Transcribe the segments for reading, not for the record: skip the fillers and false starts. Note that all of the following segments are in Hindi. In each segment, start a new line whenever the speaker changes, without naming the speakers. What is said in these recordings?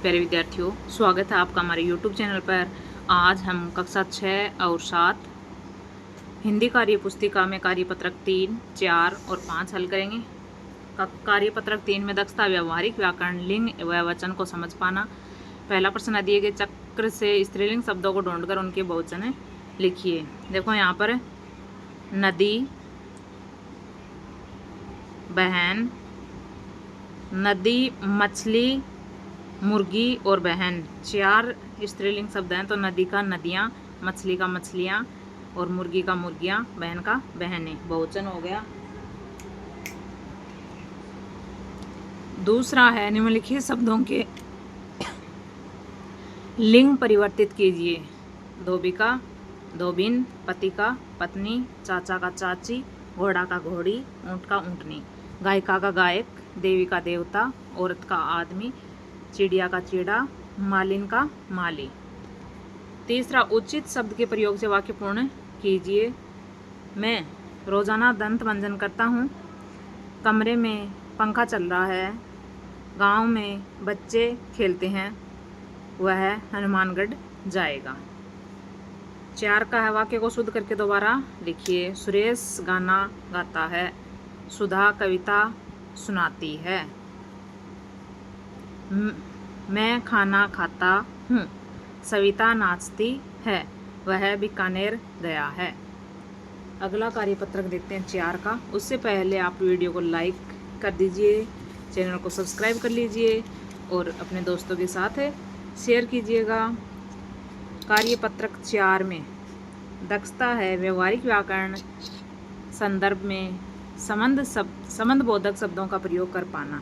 प्यारे विद्यार्थियों, स्वागत है आपका हमारे YouTube चैनल पर। आज हम कक्षा 6 और 7 हिंदी कार्य पुस्तिका में कार्यपत्रक 3, 4 और 5 हल करेंगे। कार्यपत्रक 3 में दक्षता, व्यवहारिक व्याकरण, लिंग व वचन को समझ पाना। पहला प्रश्न, दिए गए चक्र से स्त्रीलिंग शब्दों को ढूंढकर उनके बहुवचन लिखिए। देखो यहाँ पर नदी, बहन, नदी, मछली, मुर्गी और बहन, 4 स्त्रीलिंग शब्द हैं। तो नदी का नदियाँ, मछली का मछलियाँ और मुर्गी का मुर्गियाँ, बहन का बहनें, बहुवचन हो गया। दूसरा है, निम्नलिखित शब्दों के लिंग परिवर्तित कीजिए। धोबी का धोबिन, पति का पत्नी, चाचा का चाची, घोड़ा का घोड़ी, ऊँट का ऊँटनी, गायिका का गायक, देवी का देवता, औरत का आदमी, चिड़िया का चिड़ा, मालिन का माली। तीसरा, उचित शब्द के प्रयोग से वाक्य पूर्ण कीजिए। मैं रोजाना दंत मंजन करता हूँ। कमरे में पंखा चल रहा है। गांव में बच्चे खेलते हैं। वह हनुमानगढ़ जाएगा। 4 का है, वाक्य को शुद्ध करके दोबारा लिखिए। सुरेश गाना गाता है। सुधा कविता सुनाती है। मैं खाना खाता हूँ। सविता नाचती है। वह बीकानेर गया है। अगला कार्यपत्रक देखते हैं 4 का। उससे पहले आप वीडियो को लाइक कर दीजिए, चैनल को सब्सक्राइब कर लीजिए और अपने दोस्तों के साथ शेयर कीजिएगा। कार्यपत्रक 4 में दक्षता है व्यवहारिक व्याकरण, संदर्भ में संबंध बोधक शब्दों का प्रयोग कर पाना।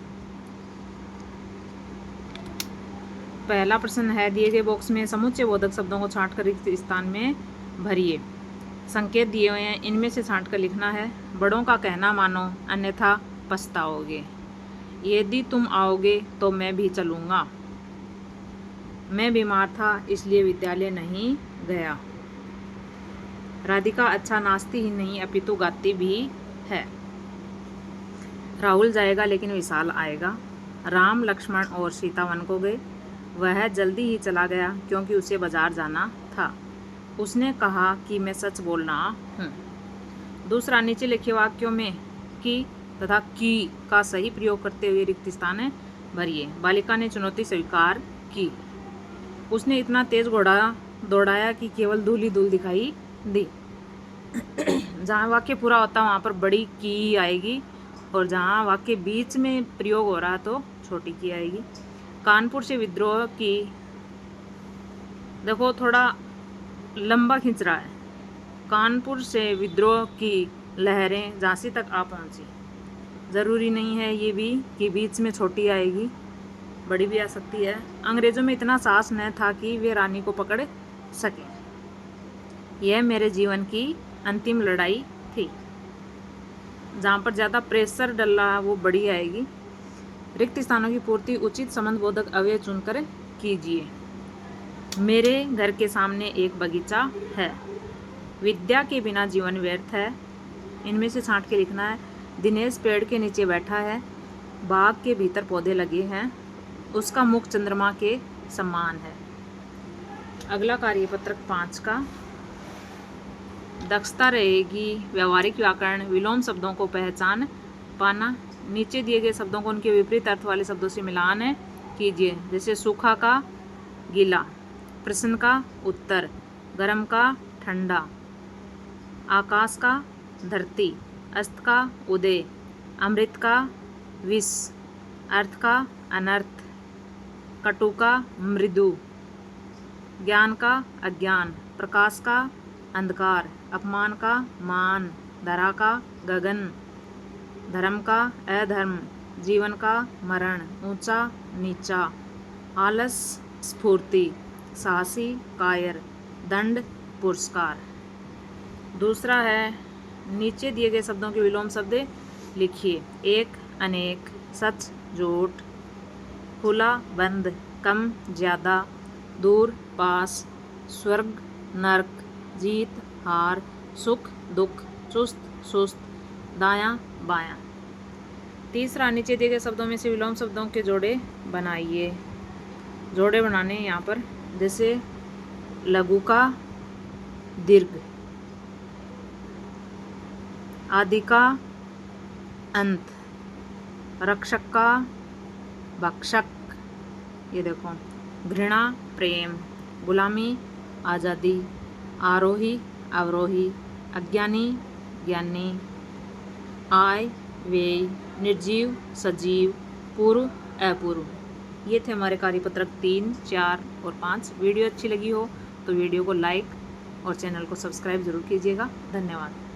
पहला प्रश्न है, दिए गए बॉक्स में समुच्चय बोधक शब्दों को छांटकर रिक्त स्थान में भरिए। संकेत दिए हुए हैं, इनमें से छांटकर लिखना है। बड़ों का कहना मानो, अन्यथा पछताओगे। यदि तुम आओगे तो मैं भी चलूँगा। मैं बीमार था इसलिए विद्यालय नहीं गया। राधिका अच्छा नाचती ही नहीं अपितु गाती भी है। राहुल जाएगा लेकिन विशाल आएगा। राम, लक्ष्मण और सीता वन को गए। वह जल्दी ही चला गया क्योंकि उसे बाजार जाना था। उसने कहा कि मैं सच बोल रहा हूँ। दूसरा, नीचे लिखे वाक्यों में की तथा की का सही प्रयोग करते हुए रिक्त स्थान भरिए। बालिका ने चुनौती स्वीकार की। उसने इतना तेज घोड़ा दौड़ाया कि केवल धूल ही धूल दिखाई दी। जहाँ वाक्य पूरा होता वहाँ पर बड़ी की आएगी और जहाँ वाक्य बीच में प्रयोग हो रहा तो छोटी की आएगी। कानपुर से विद्रोह की, देखो थोड़ा लंबा खींच रहा है। कानपुर से विद्रोह की लहरें झांसी तक आ पहुंची। ज़रूरी नहीं है ये भी कि बीच में छोटी आएगी, बड़ी भी आ सकती है। अंग्रेज़ों में इतना साहस न था कि वे रानी को पकड़ सकें। यह मेरे जीवन की अंतिम लड़ाई थी। जहाँ पर ज़्यादा प्रेशर डल रहा है वो बड़ी आएगी। रिक्त स्थानों की पूर्ति उचित संबंधबोधक अवयव चुनकर कीजिए। मेरे घर के सामने एक बगीचा है। विद्या के बिना जीवन व्यर्थ है। इनमें से छांट के लिखना है। दिनेश पेड़ के नीचे बैठा है। बाग के भीतर पौधे लगे हैं। उसका मुख चंद्रमा के समान है। अगला कार्यपत्रक 5 का। दक्षता रहेगी व्यवहारिक व्याकरण, विलोम शब्दों को पहचान पाना। नीचे दिए गए शब्दों को उनके विपरीत अर्थ वाले शब्दों से मिलान कीजिए। जैसे सूखा का गीला, प्रश्न का उत्तर, गर्म का ठंडा, आकाश का धरती, अस्त का उदय, अमृत का विष, अर्थ का अनर्थ, कटु का मृदु, ज्ञान का अज्ञान, प्रकाश का अंधकार, अपमान का मान, धरा का गगन, धर्म का अधर्म, जीवन का मरण, ऊंचा नीचा, आलस स्फूर्ति, साहसी कायर, दंड पुरस्कार। दूसरा है, नीचे दिए गए शब्दों के विलोम शब्द लिखिए। एक, अनेक, सच, झूठ, खुला, बंद, कम, ज़्यादा, दूर, पास, स्वर्ग, नरक, जीत, हार, सुख, दुख, चुस्त, सुस्त, दायां, बायां। तीसरा, नीचे दिए गए शब्दों में से विलोम शब्दों के जोड़े बनाइए। जोड़े बनाने हैं यहाँ पर। जैसे लघु का दीर्घ, आदि का अंत, रक्षक का भक्षक, ये देखो, घृणा प्रेम, गुलामी आज़ादी, आरोही अवरोही, अज्ञानी ज्ञानी, आय व्यय, निर्जीव सजीव, पूर्व अपूर्व। ये थे हमारे कार्यपत्रक 3, 4 और 5। वीडियो अच्छी लगी हो तो वीडियो को लाइक और चैनल को सब्सक्राइब जरूर कीजिएगा। धन्यवाद।